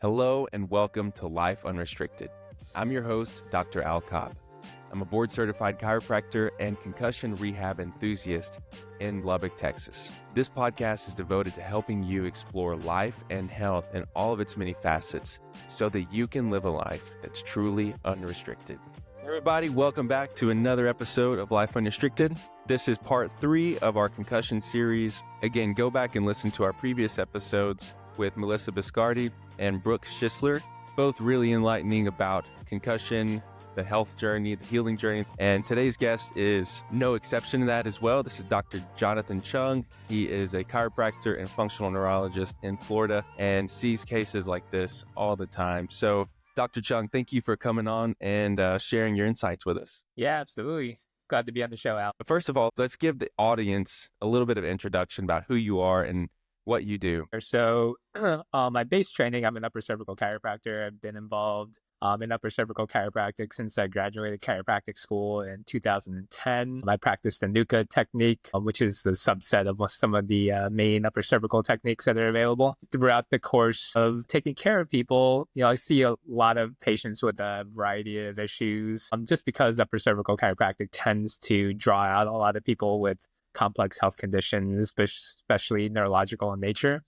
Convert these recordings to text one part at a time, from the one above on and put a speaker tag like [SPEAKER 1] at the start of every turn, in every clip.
[SPEAKER 1] Hello and welcome to Life Unrestricted. I'm your host, Dr. Al Cobb. I'm a board-certified chiropractor and concussion rehab enthusiast in Lubbock, Texas. This podcast is devoted to helping you explore life and health in all of its many facets so that you can live a life that's truly unrestricted. Everybody, welcome back to another episode of Life Unrestricted. This is part 3 of our concussion series. Again, go back and listen to our previous episodes with Melissa Biscardi and Brooke Schisler, both really enlightening about concussion, the health journey, the healing journey. And today's guest is no exception to that as well. This is Dr. Jonathan Chung. He is a chiropractor and functional neurologist in Florida and sees cases like this all the time. So Dr. Chung, thank you for coming on and sharing your insights with us.
[SPEAKER 2] Yeah, absolutely. Glad to be on the show, Al.
[SPEAKER 1] But first of all, let's give the audience a little bit of introduction about who you are and what you do.
[SPEAKER 2] So my base training, I'm an upper cervical chiropractor. I've been involved in upper cervical chiropractic since I graduated chiropractic school in 2010. I practiced the NUCA technique, which is the subset of some of the main upper cervical techniques that are available. Throughout the course of taking care of people, I see a lot of patients with a variety of issues, just because upper cervical chiropractic tends to draw out a lot of people with complex health conditions, especially neurological in nature.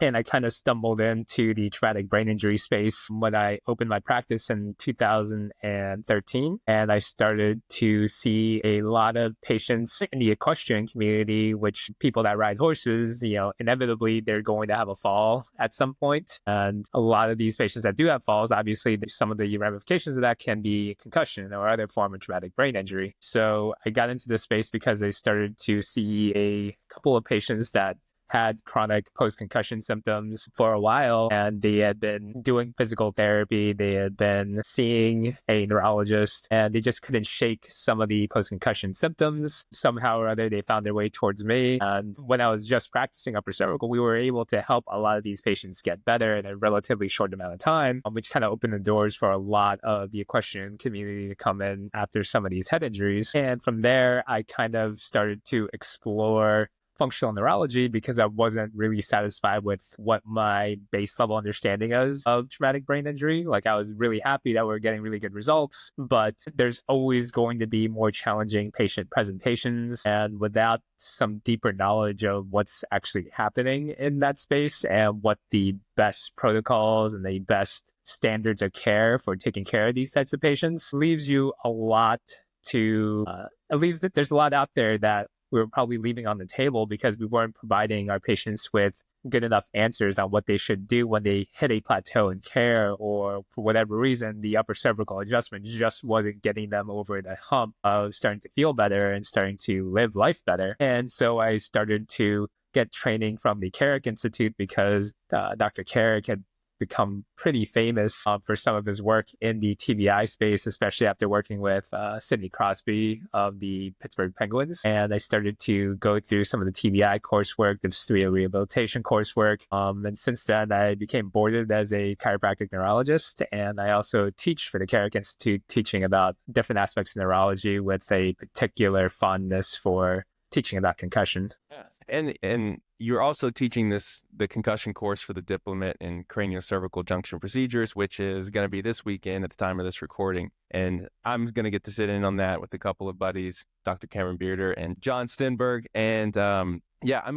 [SPEAKER 2] And I kind of stumbled into the traumatic brain injury space when I opened my practice in 2013. And I started to see a lot of patients in the equestrian community, which people that ride horses, inevitably they're going to have a fall at some point. And a lot of these patients that do have falls, obviously some of the ramifications of that can be concussion or other form of traumatic brain injury. So I got into this space because I started to see a couple of patients that had chronic post-concussion symptoms for a while, and they had been doing physical therapy, they had been seeing a neurologist, and they just couldn't shake some of the post-concussion symptoms. Somehow or other, they found their way towards me. And when I was just practicing upper cervical, we were able to help a lot of these patients get better in a relatively short amount of time, which kind of opened the doors for a lot of the equestrian community to come in after some of these head injuries. And from there, I kind of started to explore functional neurology because I wasn't really satisfied with what my base level understanding is of traumatic brain injury. Like, I was really happy that we're getting really good results, but there's always going to be more challenging patient presentations. And without some deeper knowledge of what's actually happening in that space and what the best protocols and the best standards of care for taking care of these types of patients, leaves you a lot to, at least there's a lot out there that we were probably leaving on the table because we weren't providing our patients with good enough answers on what they should do when they hit a plateau in care, or for whatever reason, the upper cervical adjustment just wasn't getting them over the hump of starting to feel better and starting to live life better. And so I started to get training from the Carrick Institute because Dr. Carrick had become pretty famous for some of his work in the TBI space, especially after working with Sidney Crosby of the Pittsburgh Penguins. And I started to go through some of the TBI coursework, the dystocia rehabilitation coursework. And since then, I became boarded as a chiropractic neurologist. And I also teach for the Carrick Institute, teaching about different aspects of neurology with a particular fondness for teaching about concussion.
[SPEAKER 1] Yeah. And you're also teaching the concussion course for the diplomate in craniocervical junction procedures, which is going to be this weekend at the time of this recording. And I'm going to get to sit in on that with a couple of buddies, Dr. Cameron Bearder and John Stenberg. And I'm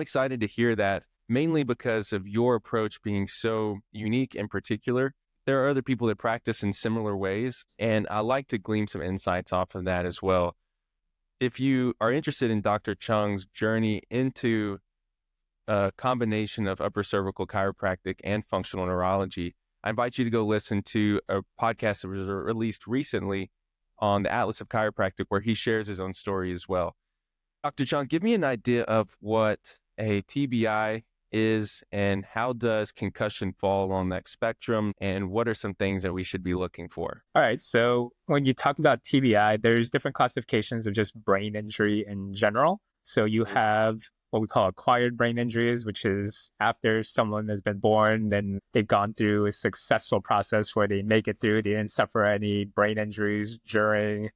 [SPEAKER 1] excited to hear that, mainly because of your approach being so unique and particular. There are other people that practice in similar ways, and I like to glean some insights off of that as well. If you are interested in Dr. Chung's journey into a combination of upper cervical chiropractic and functional neurology, I invite you to go listen to a podcast that was released recently on the Atlas of Chiropractic, where he shares his own story as well. Dr. Chung, give me an idea of what a TBI is and how does concussion fall on that spectrum, and what are some things that we should be looking for?
[SPEAKER 2] All right. So when you talk about TBI, there's different classifications of just brain injury in general. So you have what we call acquired brain injuries, which is after someone has been born, then they've gone through a successful process where they make it through. They didn't suffer any brain injuries during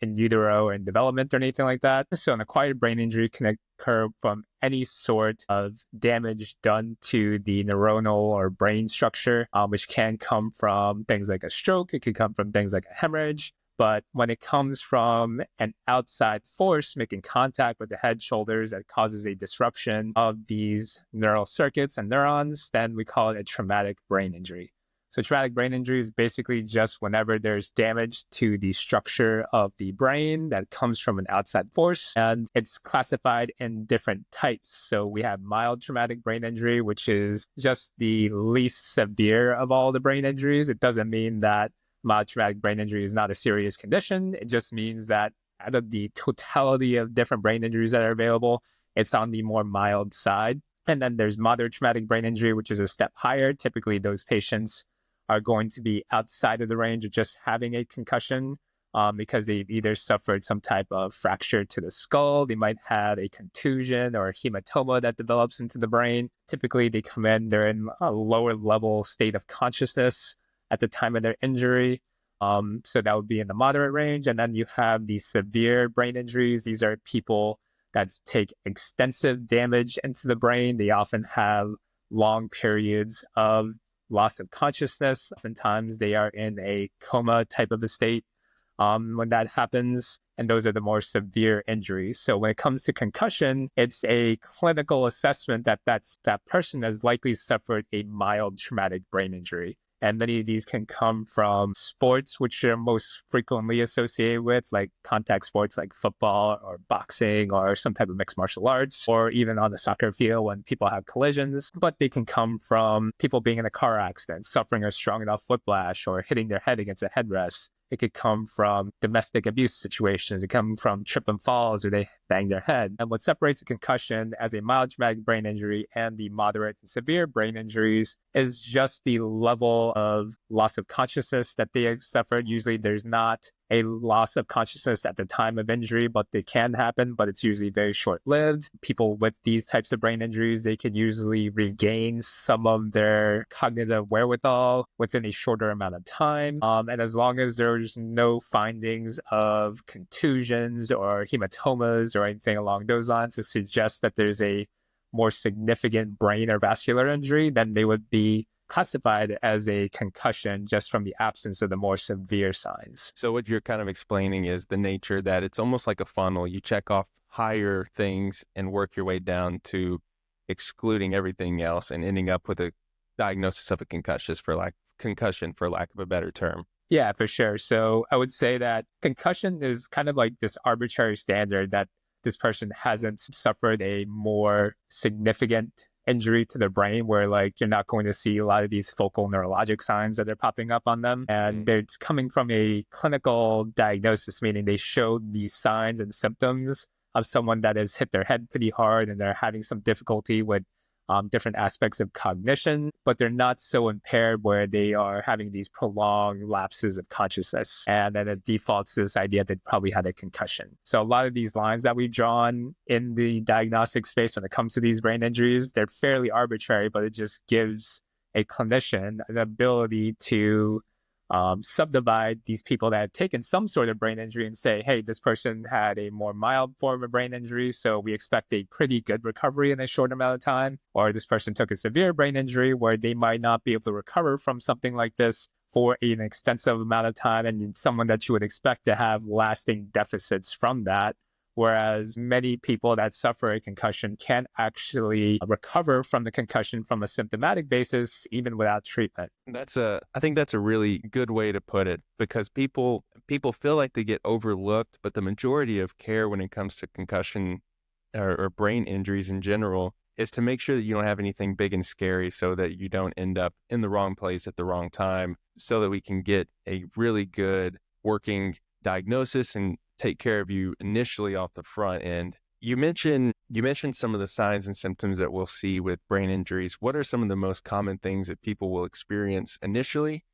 [SPEAKER 2] in utero or in development or anything like that. So an acquired brain injury can occur from any sort of damage done to the neuronal or brain structure, which can come from things like a stroke. It could come from things like a hemorrhage. But when it comes from an outside force making contact with the head, shoulders that causes a disruption of these neural circuits and neurons, then we call it a traumatic brain injury. So traumatic brain injury is basically just whenever there's damage to the structure of the brain that comes from an outside force, and it's classified in different types. So we have mild traumatic brain injury, which is just the least severe of all the brain injuries. It doesn't mean that mild traumatic brain injury is not a serious condition. It just means that out of the totality of different brain injuries that are available, it's on the more mild side. And then there's moderate traumatic brain injury, which is a step higher. Typically, those patients are going to be outside of the range of just having a concussion because they've either suffered some type of fracture to the skull, they might have a contusion or a hematoma that develops into the brain. Typically, they come in, they're in a lower level state of consciousness at the time of their injury. So that would be in the moderate range. And then you have the severe brain injuries. These are people that take extensive damage into the brain. They often have long periods of loss of consciousness. Oftentimes they are in a coma type of a state when that happens. And those are the more severe injuries. So when it comes to concussion, it's a clinical assessment that that person has likely suffered a mild traumatic brain injury. And many of these can come from sports, which are most frequently associated with, like contact sports like football or boxing or some type of mixed martial arts, or even on the soccer field when people have collisions. But they can come from people being in a car accident, suffering a strong enough whiplash, or hitting their head against a headrest. It could come from domestic abuse situations. It can come from trip and falls or they bang their head. And what separates a concussion as a mild traumatic brain injury and the moderate and severe brain injuries is just the level of loss of consciousness that they have suffered. Usually there's not a loss of consciousness at the time of injury, but they can happen, but it's usually very short-lived. People with these types of brain injuries, they can usually regain some of their cognitive wherewithal within a shorter amount of time. And as long as there's no findings of contusions or hematomas or anything along those lines to suggest that there's a more significant brain or vascular injury, then they would be classified as a concussion just from the absence of the more severe signs.
[SPEAKER 1] So what you're kind of explaining is the nature that it's almost like a funnel. You check off higher things and work your way down to excluding everything else and ending up with a diagnosis of a concussion for lack of a better term.
[SPEAKER 2] Yeah, for sure. So I would say that concussion is kind of like this arbitrary standard that this person hasn't suffered a more significant injury to their brain where like you're not going to see a lot of these focal neurologic signs that are popping up on them. And they're coming from a clinical diagnosis, meaning they show these signs and symptoms of someone that has hit their head pretty hard and they're having some difficulty with different aspects of cognition, but they're not so impaired where they are having these prolonged lapses of consciousness. And then it defaults to this idea that they probably had a concussion. So a lot of these lines that we've drawn in the diagnostic space when it comes to these brain injuries, they're fairly arbitrary, but it just gives a clinician an ability to subdivide these people that have taken some sort of brain injury and say, hey, this person had a more mild form of brain injury, so we expect a pretty good recovery in a short amount of time. Or this person took a severe brain injury where they might not be able to recover from something like this for an extensive amount of time, and someone that you would expect to have lasting deficits from that. Whereas many people that suffer a concussion can actually recover from the concussion from a symptomatic basis, even without treatment.
[SPEAKER 1] I think that's a really good way to put it, because people feel like they get overlooked, but the majority of care when it comes to concussion or brain injuries in general is to make sure that you don't have anything big and scary so that you don't end up in the wrong place at the wrong time, so that we can get a really good working diagnosis and take care of you initially off the front end. You mentioned some of the signs and symptoms that we'll see with brain injuries. What are some of the most common things that people will experience initially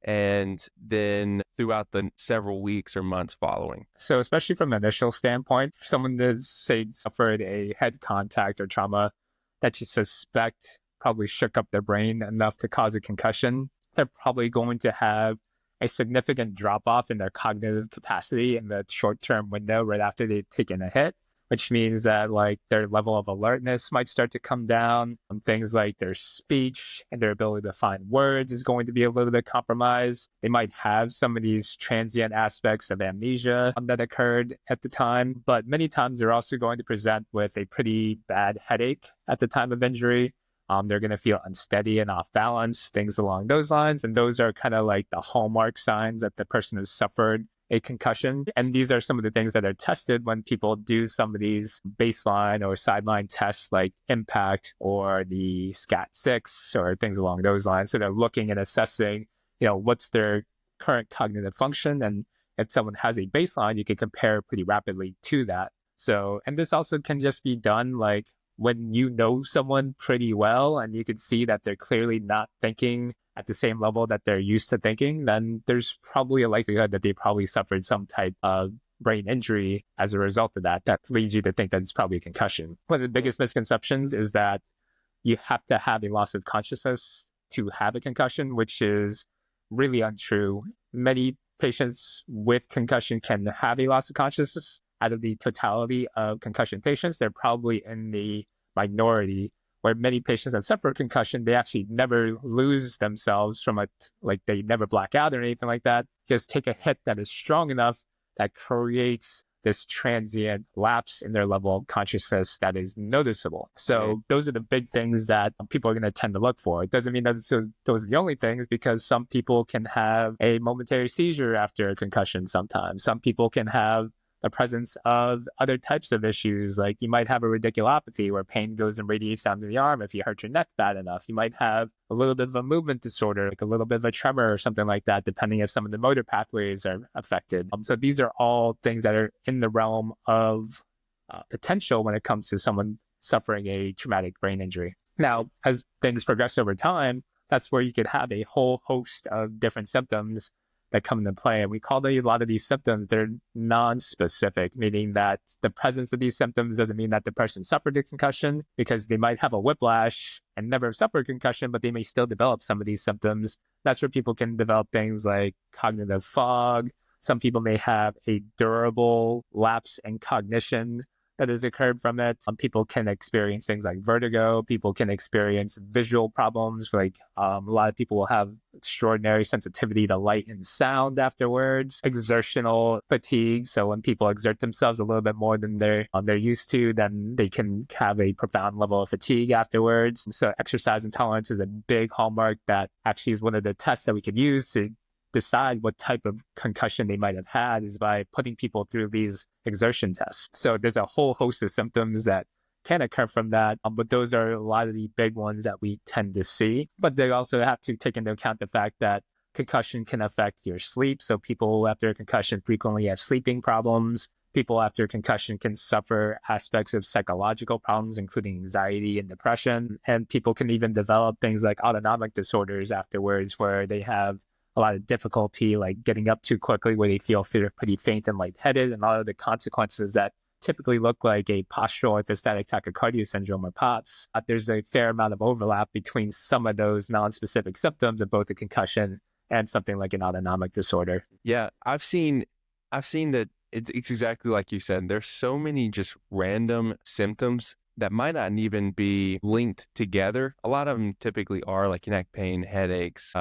[SPEAKER 1] and then throughout the several weeks or months following?
[SPEAKER 2] So especially from an initial standpoint, if someone that's, say, suffered a head contact or trauma that you suspect probably shook up their brain enough to cause a concussion, they're probably going to have a significant drop off in their cognitive capacity in the short term window right after they've taken a hit, which means that like their level of alertness might start to come down. Things like their speech and their ability to find words is going to be a little bit compromised. They might have some of these transient aspects of amnesia that occurred at the time, but many times they're also going to present with a pretty bad headache at the time of injury. They're going to feel unsteady and off balance, things along those lines. And those are kind of like the hallmark signs that the person has suffered a concussion. And these are some of the things that are tested when people do some of these baseline or sideline tests like impact or the SCAT-6 or things along those lines. So they're looking and assessing, what's their current cognitive function. And if someone has a baseline, you can compare pretty rapidly to that. So, and this also can just be done like when you know someone pretty well and you can see that they're clearly not thinking at the same level that they're used to thinking, then there's probably a likelihood that they probably suffered some type of brain injury as a result of that. That leads you to think that it's probably a concussion. One of the biggest misconceptions is that you have to have a loss of consciousness to have a concussion, which is really untrue. Many patients with concussion can have a loss of consciousness. Out of the totality of concussion patients, they're probably in the minority, where many patients that suffer concussion, they actually never lose themselves from they never black out or anything like that. Just take a hit that is strong enough that creates this transient lapse in their level of consciousness that is noticeable. So those are the big things that people are going to tend to look for. It doesn't mean that those are the only things, because some people can have a momentary seizure after a concussion sometimes. Some people can have the presence of other types of issues. Like you might have a radiculopathy where pain goes and radiates down to the arm if you hurt your neck bad enough. You might have a little bit of a movement disorder, like a little bit of a tremor or something like that, depending if some of the motor pathways are affected. So these are all things that are in the realm of potential when it comes to someone suffering a traumatic brain injury. Now, as things progress over time, that's where you could have a whole host of different symptoms that come into play. And we call a lot of these symptoms, they're non-specific, meaning that the presence of these symptoms doesn't mean that the person suffered a concussion, because they might have a whiplash and never suffer a concussion, but they may still develop some of these symptoms. That's where people can develop things like cognitive fog. Some people may have a durable lapse in cognition that has occurred from it. People can experience things like vertigo. People can experience visual problems. Like a lot of people will have extraordinary sensitivity to light and sound afterwards. Exertional fatigue. So when people exert themselves a little bit more than they're used to, then they can have a profound level of fatigue afterwards. So exercise intolerance is a big hallmark that actually is one of the tests that we could use to decide what type of concussion they might have had, is by putting people through these exertion tests. So there's a whole host of symptoms that can occur from that, but those are a lot of the big ones that we tend to see. But they also have to take into account the fact that concussion can affect your sleep. So people after a concussion frequently have sleeping problems. People after concussion can suffer aspects of psychological problems, including anxiety and depression. And people can even develop things like autonomic disorders afterwards, where they have a lot of difficulty like getting up too quickly, where they feel pretty faint and lightheaded, and a lot of the consequences that typically look like a postural orthostatic tachycardia syndrome or POTS. There's a fair amount of overlap between some of those non-specific symptoms of both a concussion and something like an autonomic disorder.
[SPEAKER 1] Yeah, I've seen that it's exactly like you said. There's so many just random symptoms that might not even be linked together. A lot of them typically are, like neck pain, headaches,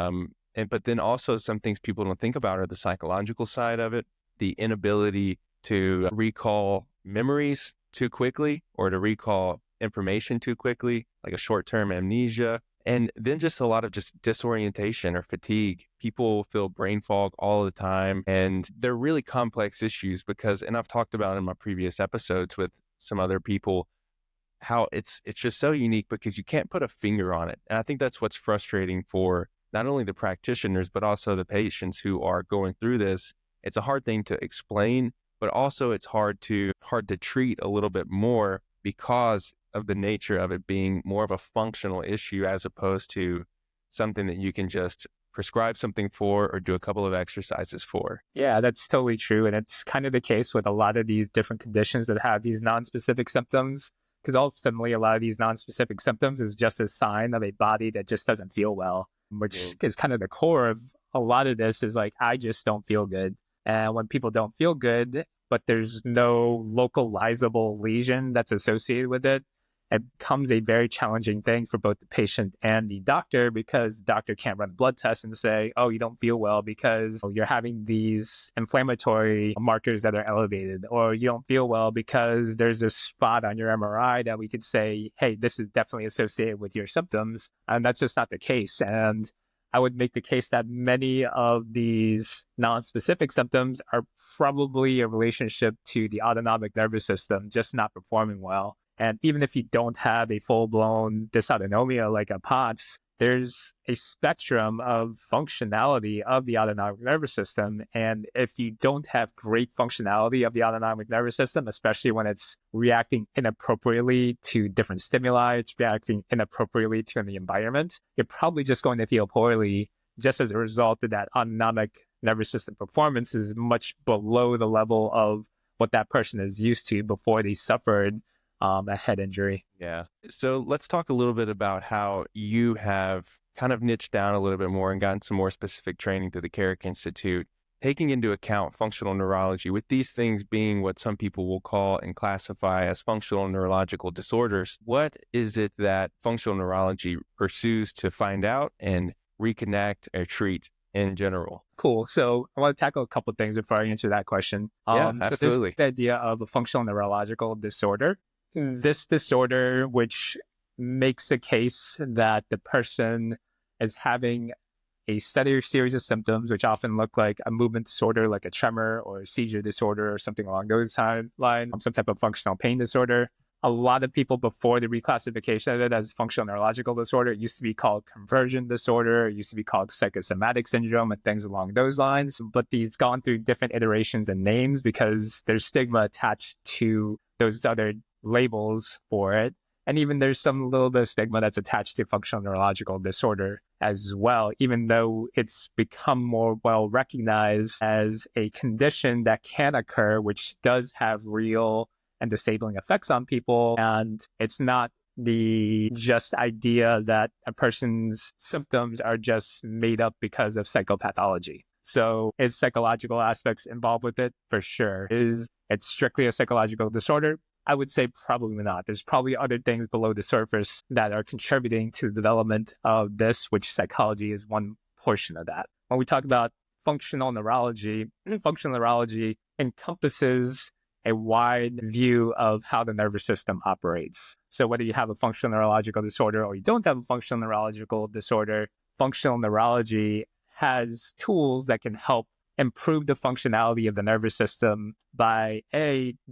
[SPEAKER 1] but then also some things people don't think about are the psychological side of it, the inability to recall memories too quickly or to recall information too quickly, like a short-term amnesia, and then just a lot of just disorientation or fatigue. People feel brain fog all the time, and they're really complex issues because, and I've talked about in my previous episodes with some other people, how it's just so unique because you can't put a finger on it. And I think that's what's frustrating for not only the practitioners, but also the patients who are going through this. It's a hard thing to explain, but also it's hard to treat a little bit more because of the nature of it being more of a functional issue as opposed to something that you can just prescribe something for or do a couple of exercises for.
[SPEAKER 2] Yeah, that's totally true. And it's kind of the case with a lot of these different conditions that have these non-specific symptoms, because ultimately a lot of these non-specific symptoms is just a sign of a body that just doesn't feel well, which is kind of the core of a lot of this is like, I just don't feel good. And when people don't feel good, but there's no localizable lesion that's associated with it, it becomes a very challenging thing for both the patient and the doctor, because the doctor can't run a blood test and say, oh, you don't feel well because you're having these inflammatory markers that are elevated, or you don't feel well because there's a spot on your MRI that we could say, hey, this is definitely associated with your symptoms. And that's just not the case. And I would make the case that many of these non-specific symptoms are probably a relationship to the autonomic nervous system just not performing well. And even if you don't have a full-blown dysautonomia like a POTS, there's a spectrum of functionality of the autonomic nervous system. And if you don't have great functionality of the autonomic nervous system, especially when it's reacting inappropriately to different stimuli, it's reacting inappropriately to the environment, you're probably just going to feel poorly just as a result of that autonomic nervous system performance is much below the level of what that person is used to before they suffered a head injury.
[SPEAKER 1] Yeah. So let's talk a little bit about how you have kind of niched down a little bit more and gotten some more specific training through the Carrick Institute, taking into account functional neurology, with these things being what some people will call and classify as functional neurological disorders. What is it that functional neurology pursues to find out and reconnect or treat in general?
[SPEAKER 2] Cool. So I want to tackle a couple of things before I answer that question.
[SPEAKER 1] Yeah,
[SPEAKER 2] So
[SPEAKER 1] absolutely.
[SPEAKER 2] there's the idea of a functional neurological disorder. This disorder, which makes a case that the person is having a steady series of symptoms, which often look like a movement disorder, like a tremor or a seizure disorder or something along those lines, some type of functional pain disorder. A lot of people before the reclassification of it as functional neurological disorder, it used to be called conversion disorder, it used to be called psychosomatic syndrome and things along those lines. But these gone through different iterations and names because there's stigma attached to those other labels for it. And even there's some little bit of stigma that's attached to functional neurological disorder as well, even though it's become more well recognized as a condition that can occur, which does have real and disabling effects on people. And it's not the just idea that a person's symptoms are just made up because of psychopathology. So is psychological aspects involved with it? For sure. Is it strictly a psychological disorder? I would say probably not. There's probably other things below the surface that are contributing to the development of this, which psychology is one portion of that. When we talk about functional neurology encompasses a wide view of how the nervous system operates. So whether you have a functional neurological disorder or you don't have a functional neurological disorder, functional neurology has tools that can help improve the functionality of the nervous system by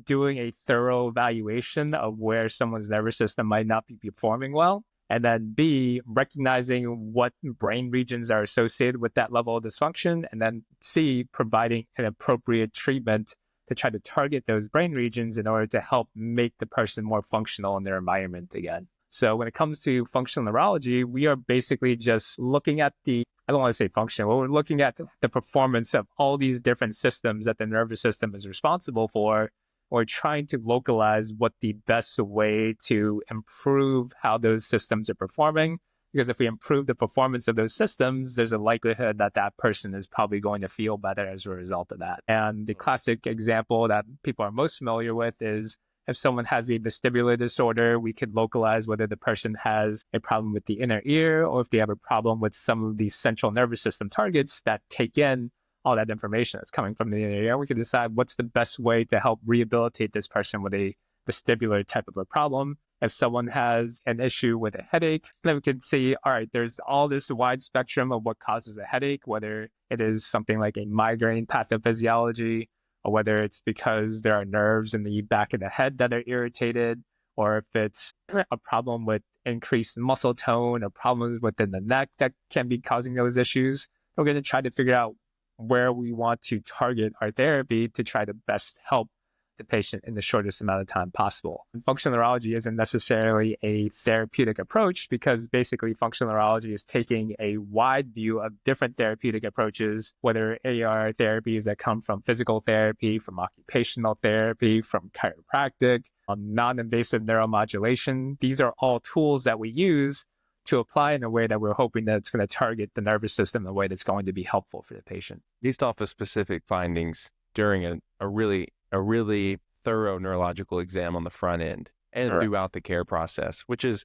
[SPEAKER 2] doing a thorough evaluation of where someone's nervous system might not be performing well, and then B, recognizing what brain regions are associated with that level of dysfunction, and then C, providing an appropriate treatment to try to target those brain regions in order to help make the person more functional in their environment again. So when it comes to functional neurology, we are basically just looking at I don't want to say function, but we're looking at the performance of all these different systems that the nervous system is responsible for. We're trying to localize what the best way to improve how those systems are performing. Because if we improve the performance of those systems, there's a likelihood that that person is probably going to feel better as a result of that. And the classic example that people are most familiar with is if someone has a vestibular disorder, we could localize whether the person has a problem with the inner ear or if they have a problem with some of these central nervous system targets that take in all that information that's coming from the inner ear. We can decide what's the best way to help rehabilitate this person with a vestibular type of a problem. If someone has an issue with a headache, then we can see, all right, there's all this wide spectrum of what causes a headache, whether it is something like a migraine pathophysiology, or whether it's because there are nerves in the back of the head that are irritated, or if it's a problem with increased muscle tone or problems within the neck that can be causing those issues. We're going to try to figure out where we want to target our therapy to try to best help the patient in the shortest amount of time possible. And functional neurology isn't necessarily a therapeutic approach because basically functional neurology is taking a wide view of different therapeutic approaches, whether they are therapies that come from physical therapy, from occupational therapy, from chiropractic, non-invasive neuromodulation. These are all tools that we use to apply in a way that we're hoping that it's going to target the nervous system in a way that's going to be helpful for the patient.
[SPEAKER 1] Based off of specific findings during a really thorough neurological exam on the front end and
[SPEAKER 2] Correct.
[SPEAKER 1] throughout the care process, which is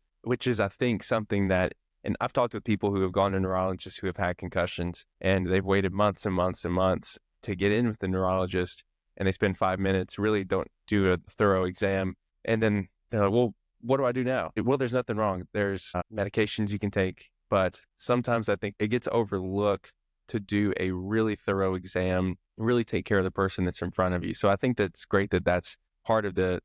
[SPEAKER 1] I think something that, and I've talked with people who have gone to neurologists who have had concussions and they've waited months and months and months to get in with the neurologist, and they spend 5 minutes, really don't do a thorough exam, and then they're like, well, what do I do now? Well, there's nothing wrong. There's medications you can take, but sometimes I think it gets overlooked to do a really thorough exam, really take care of the person that's in front of you. So I think that's great that that's part of the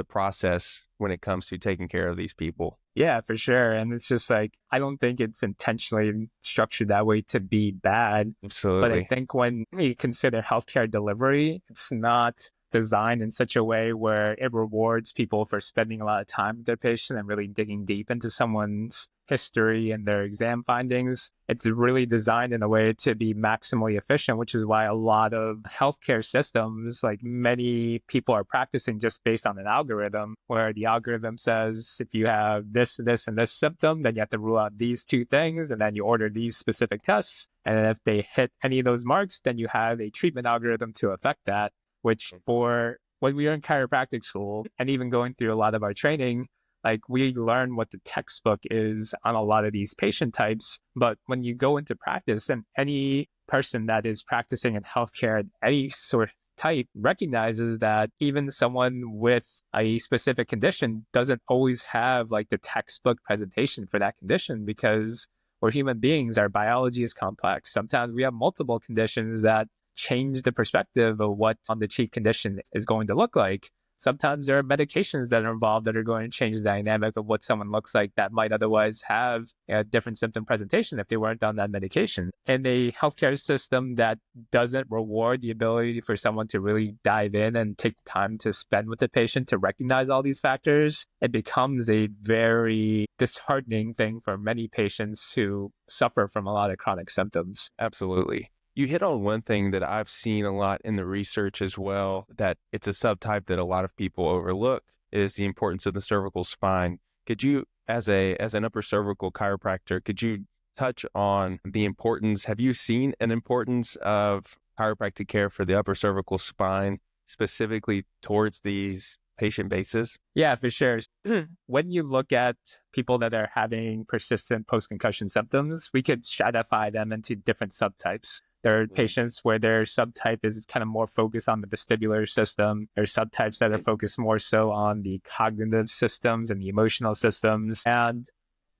[SPEAKER 1] process when it comes to taking care of these people.
[SPEAKER 2] Yeah, for sure. And it's just like, I don't think it's intentionally structured that way to be bad.
[SPEAKER 1] Absolutely.
[SPEAKER 2] But I think when you consider healthcare delivery, it's not designed in such a way where it rewards people for spending a lot of time with their patient and really digging deep into someone's history and their exam findings. It's really designed in a way to be maximally efficient, which is why a lot of healthcare systems, like many people are practicing just based on an algorithm where the algorithm says, if you have this, this, and this symptom, then you have to rule out these two things, and then you order these specific tests. And if they hit any of those marks, then you have a treatment algorithm to affect that, which for when we were in chiropractic school and even going through a lot of our training, like we learn what the textbook is on a lot of these patient types. But when you go into practice, and any person that is practicing in healthcare at any sort of type recognizes that even someone with a specific condition doesn't always have like the textbook presentation for that condition, because we're human beings, our biology is complex. Sometimes we have multiple conditions that change the perspective of what on the chief condition is going to look like. Sometimes there are medications that are involved that are going to change the dynamic of what someone looks like that might otherwise have a different symptom presentation if they weren't on that medication. In a healthcare system that doesn't reward the ability for someone to really dive in and take the time to spend with the patient to recognize all these factors, it becomes a very disheartening thing for many patients who suffer from a lot of chronic symptoms.
[SPEAKER 1] Absolutely. You hit on one thing that I've seen a lot in the research as well, that it's a subtype that a lot of people overlook, is the importance of the cervical spine. Could you, as an upper cervical chiropractor, could you touch on the importance? Have you seen an importance of chiropractic care for the upper cervical spine, specifically towards these patient bases?
[SPEAKER 2] Yeah, for sure. When you look at people that are having persistent post-concussion symptoms, we could stratify them into different subtypes. There are patients where their subtype is kind of more focused on the vestibular system. There's subtypes that are focused more so on the cognitive systems and the emotional systems. And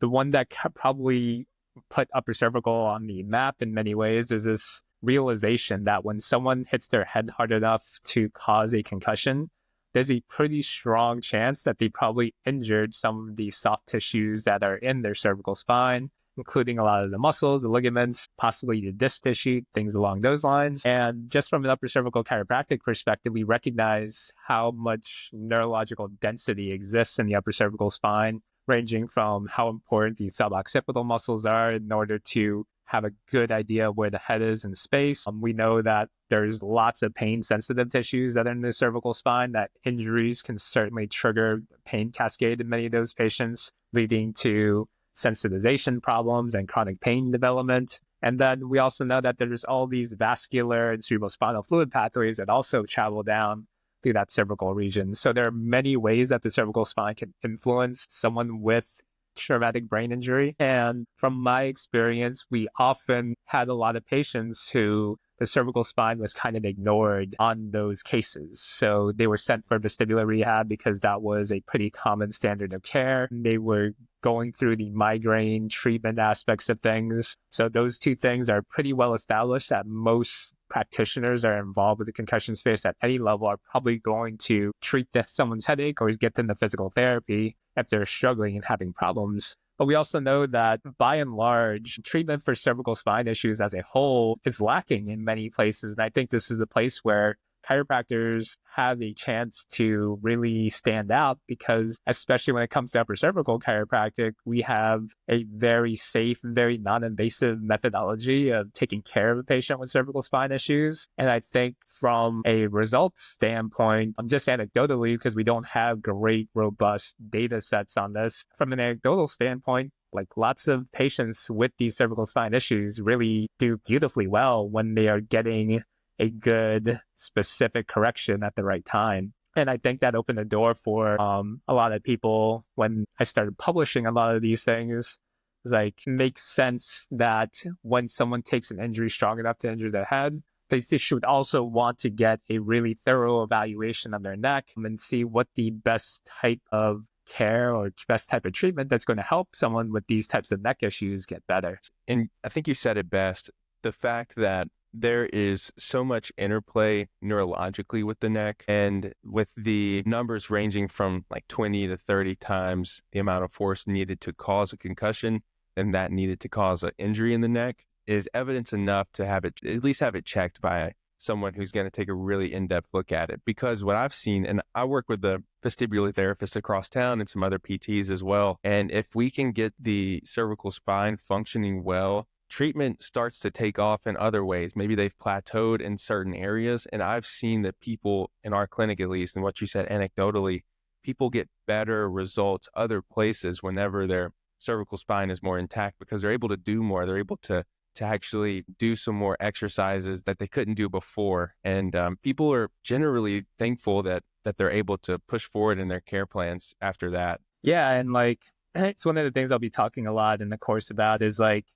[SPEAKER 2] the one that probably put upper cervical on the map in many ways is this realization that when someone hits their head hard enough to cause a concussion, there's a pretty strong chance that they probably injured some of the soft tissues that are in their cervical spine, including a lot of the muscles, the ligaments, possibly the disc tissue, things along those lines. And just from an upper cervical chiropractic perspective, we recognize how much neurological density exists in the upper cervical spine, ranging from how important the suboccipital muscles are in order to have a good idea of where the head is in space. We know that there's lots of pain-sensitive tissues that are in the cervical spine, that injuries can certainly trigger pain cascade in many of those patients, leading to sensitization problems and chronic pain development. And then we also know that there's all these vascular and cerebrospinal fluid pathways that also travel down through that cervical region. So there are many ways that the cervical spine can influence someone with traumatic brain injury. And from my experience, we often had a lot of patients who the cervical spine was kind of ignored on those cases. So they were sent for vestibular rehab because that was a pretty common standard of care. They were going through the migraine treatment aspects of things. So those two things are pretty well established that most practitioners are involved with the concussion space at any level are probably going to treat someone's headache or get them to physical therapy if they're struggling and having problems. But we also know that by and large, treatment for cervical spine issues as a whole is lacking in many places. And I think this is the place where chiropractors have a chance to really stand out because, especially when it comes to upper cervical chiropractic, we have a very safe, very non-invasive methodology of taking care of a patient with cervical spine issues. And I think from a results standpoint, just anecdotally, because we don't have great, robust data sets on this, from an anecdotal standpoint, like lots of patients with these cervical spine issues really do beautifully well when they are getting a good specific correction at the right time. And I think that opened the door for a lot of people when I started publishing a lot of these things. It's like, it makes sense that when someone takes an injury strong enough to injure their head, they should also want to get a really thorough evaluation of their neck and see what the best type of care or best type of treatment that's going to help someone with these types of neck issues get better.
[SPEAKER 1] And I think you said it best. The fact that there is so much interplay neurologically with the neck, and with the numbers ranging from like 20 to 30 times the amount of force needed to cause a concussion and that needed to cause an injury in the neck, is evidence enough to have it, at least have it checked by someone who's going to take a really in-depth look at it. Because what I've seen, and I work with the vestibular therapist across town and some other PTs as well, and if we can get the cervical spine functioning well, treatment starts to take off in other ways. Maybe they've plateaued in certain areas, and I've seen that people in our clinic, at least, and what you said anecdotally, people get better results other places whenever their cervical spine is more intact because they're able to do more. They're able to actually do some more exercises that they couldn't do before. And people are generally thankful that they're able to push forward in their care plans after that.
[SPEAKER 2] Yeah. And like, it's one of the things I'll be talking a lot in the course about is like,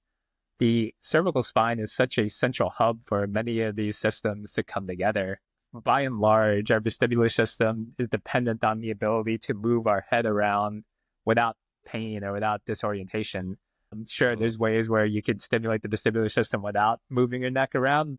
[SPEAKER 2] the cervical spine is such a central hub for many of these systems to come together. By and large, our vestibular system is dependent on the ability to move our head around without pain or without disorientation. I'm sure there's ways where you could stimulate the vestibular system without moving your neck around.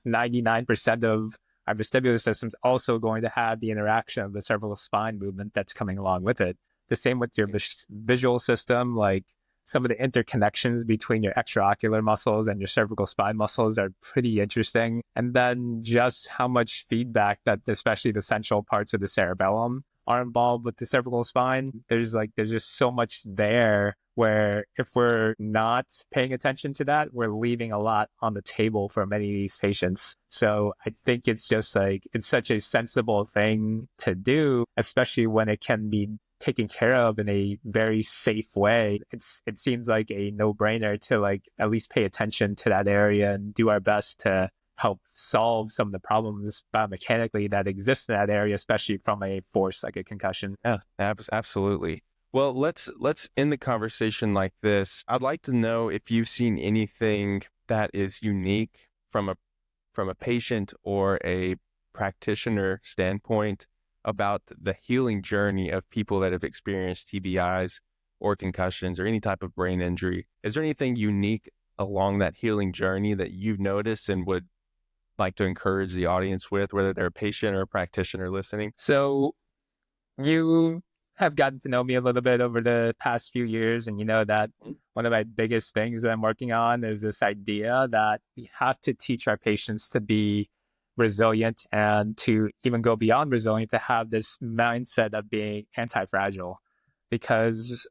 [SPEAKER 2] 99% of our vestibular system is also going to have the interaction of the cervical spine movement that's coming along with it. The same with your visual system, like some of the interconnections between your extraocular muscles and your cervical spine muscles are pretty interesting. And then just how much feedback that especially the central parts of the cerebellum are involved with the cervical spine. There's just so much there where if we're not paying attention to that, we're leaving a lot on the table for many of these patients. So I think it's just like, it's such a sensible thing to do, especially when it can be taken care of in a very safe way. It seems like a no-brainer to like at least pay attention to that area and do our best to help solve some of the problems biomechanically that exist in that area, especially from a force like a concussion.
[SPEAKER 1] Yeah, absolutely. Well, let's end the conversation like this. I'd like to know if you've seen anything that is unique from a patient or a practitioner standpoint about the healing journey of people that have experienced TBIs or concussions or any type of brain injury. Is there anything unique along that healing journey that you've noticed and would like to encourage the audience with, whether they're a patient or a practitioner listening?
[SPEAKER 2] So you have gotten to know me a little bit over the past few years, and you know that one of my biggest things that I'm working on is this idea that we have to teach our patients to be resilient and to even go beyond resilient, to have this mindset of being anti-fragile, because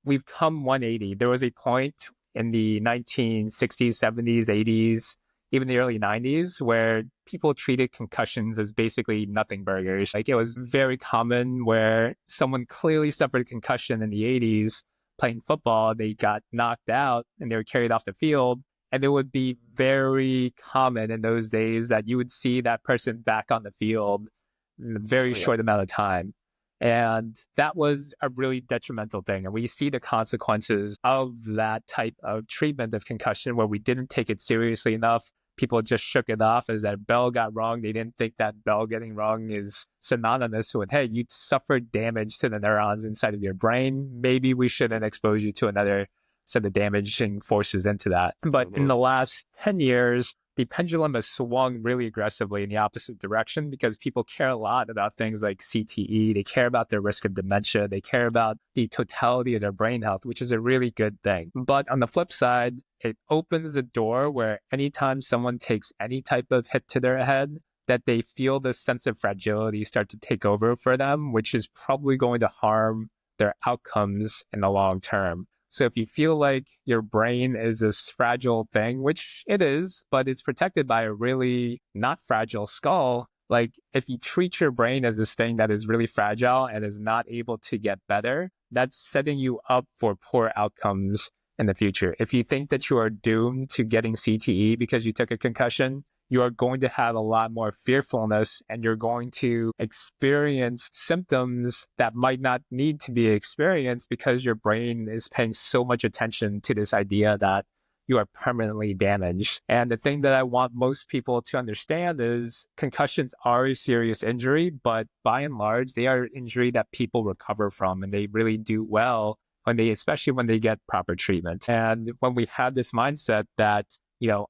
[SPEAKER 2] we've come 180. There was a point in the 1960s, 70s, 80s, even the early 90s, where people treated concussions as basically nothing burgers. Like, it was very common where someone clearly suffered a concussion in the 80s playing football, they got knocked out and they were carried off the field. And it would be very common in those days that you would see that person back on the field in a very short amount of time. And that was a really detrimental thing. And we see the consequences of that type of treatment of concussion where we didn't take it seriously enough. People just shook it off as that bell got rung. They didn't think that bell getting rung is synonymous with, hey, you suffered damage to the neurons inside of your brain. Maybe we shouldn't expose you to another set of damaging forces into that. But in the last 10 years, the pendulum has swung really aggressively in the opposite direction because people care a lot about things like CTE. They care about their risk of dementia. They care about the totality of their brain health, which is a really good thing. But on the flip side, it opens the door where anytime someone takes any type of hit to their head, that they feel this sense of fragility start to take over for them, which is probably going to harm their outcomes in the long term. So if you feel like your brain is this fragile thing, which it is, but it's protected by a really not fragile skull, like if you treat your brain as this thing that is really fragile and is not able to get better, that's setting you up for poor outcomes in the future. If you think that you are doomed to getting CTE because you took a concussion, you are going to have a lot more fearfulness and you're going to experience symptoms that might not need to be experienced because your brain is paying so much attention to this idea that you are permanently damaged. And the thing that I want most people to understand is concussions are a serious injury, but by and large, they are an injury that people recover from and they really do well especially when they get proper treatment. And when we have this mindset that,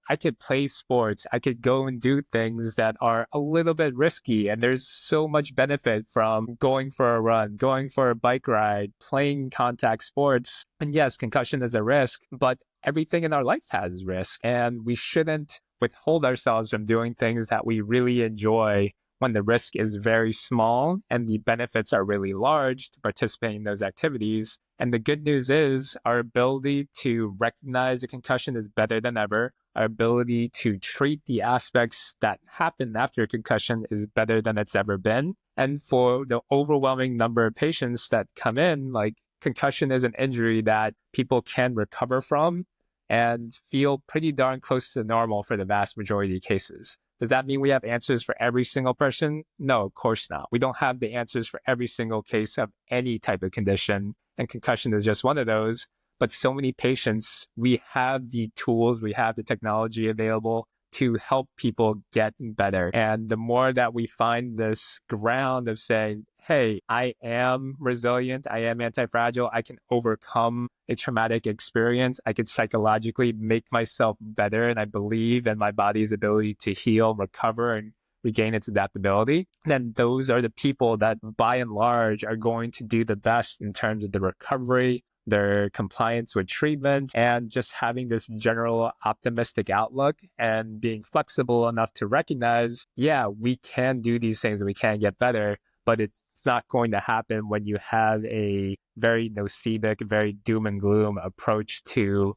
[SPEAKER 2] I could play sports, I could go and do things that are a little bit risky, and there's so much benefit from going for a run, going for a bike ride, playing contact sports. And yes, concussion is a risk, but everything in our life has risk, and we shouldn't withhold ourselves from doing things that we really enjoy when the risk is very small and the benefits are really large to participate in those activities. And the good news is our ability to recognize a concussion is better than ever. Our ability to treat the aspects that happen after a concussion is better than it's ever been. And for the overwhelming number of patients that come in, like concussion is an injury that people can recover from and feel pretty darn close to normal for the vast majority of cases. Does that mean we have answers for every single person? No, of course not. We don't have the answers for every single case of any type of condition, and concussion is just one of those. But so many patients, we have the tools, we have the technology available to help people get better. And the more that we find this ground of saying, hey, I am resilient, I am anti-fragile, I can overcome a traumatic experience, I can psychologically make myself better, and I believe in my body's ability to heal, recover, and regain its adaptability, then those are the people that by and large are going to do the best in terms of the recovery, their compliance with treatment, and just having this general optimistic outlook and being flexible enough to recognize, yeah, we can do these things and we can get better, but it's not going to happen when you have a very nocivic, very doom and gloom approach to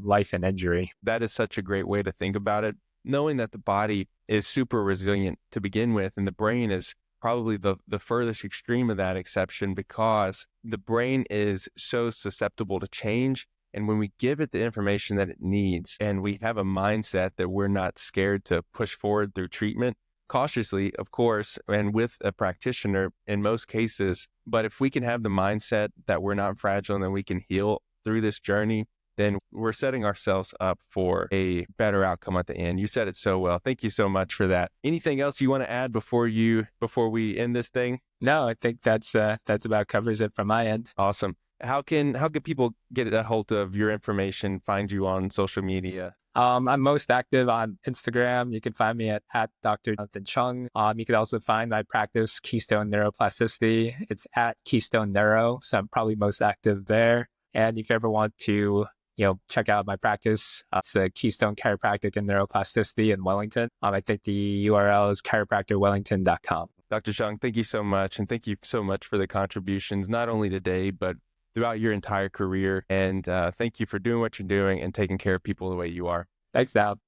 [SPEAKER 2] life and injury.
[SPEAKER 1] That is such a great way to think about it. Knowing that the body is super resilient to begin with, and the brain is probably the furthest extreme of that exception, because the brain is so susceptible to change. And when we give it the information that it needs and we have a mindset that we're not scared to push forward through treatment, cautiously, of course, and with a practitioner in most cases, but if we can have the mindset that we're not fragile and that we can heal through this journey, then we're setting ourselves up for a better outcome at the end. You said it so well. Thank you so much for that. Anything else you want to add before we end this thing?
[SPEAKER 2] No, I think that's about covers it from my end.
[SPEAKER 1] Awesome. How can people get a hold of your information, find you on social media?
[SPEAKER 2] I'm most active on Instagram. You can find me at Dr. Chung. You can also find my practice, Keystone Neuroplasticity. It's at Keystone Neuro, so I'm probably most active there. And if you ever want to check out my practice, it's Keystone Chiropractic and Neuroplasticity in Wellington. I think the URL is chiropractorwellington.com.
[SPEAKER 1] Dr. Chung, thank you so much. And thank you so much for the contributions, not only today, but throughout your entire career. And thank you for doing what you're doing and taking care of people the way you are.
[SPEAKER 2] Thanks, Al.